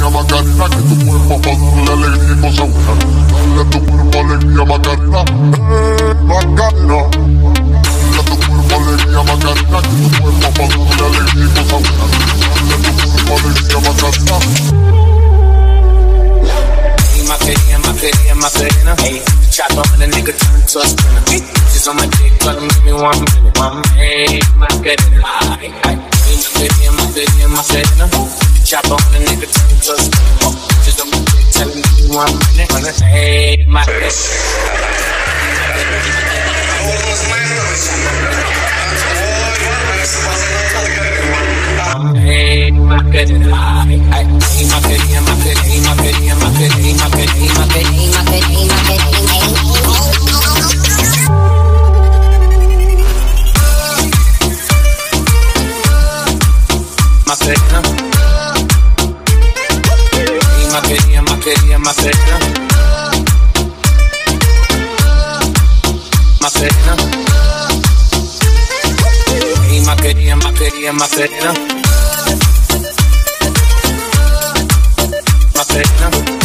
alegría Macarena, que tu cuerpo pa' darle alegría y cosa buena. Dale a tu cuerpo alegría Macarena, Macarena. Dale a tu cuerpo alegría Macarena, que tu cuerpo pa' darle alegría y cosa buena. Dale a tu cuerpo alegría Macarena. Macarena. Hey, chop on a nigga, turn to a sprinter. Bitches on my dick, tell them give me 1 minute. Hey, Macarena. Macarena. Chop on a nigga, turn to a sprinter. Bitches on my dick, tell them give me 1 minute. Hey, Macarena. Hey, Macarena. Macarena.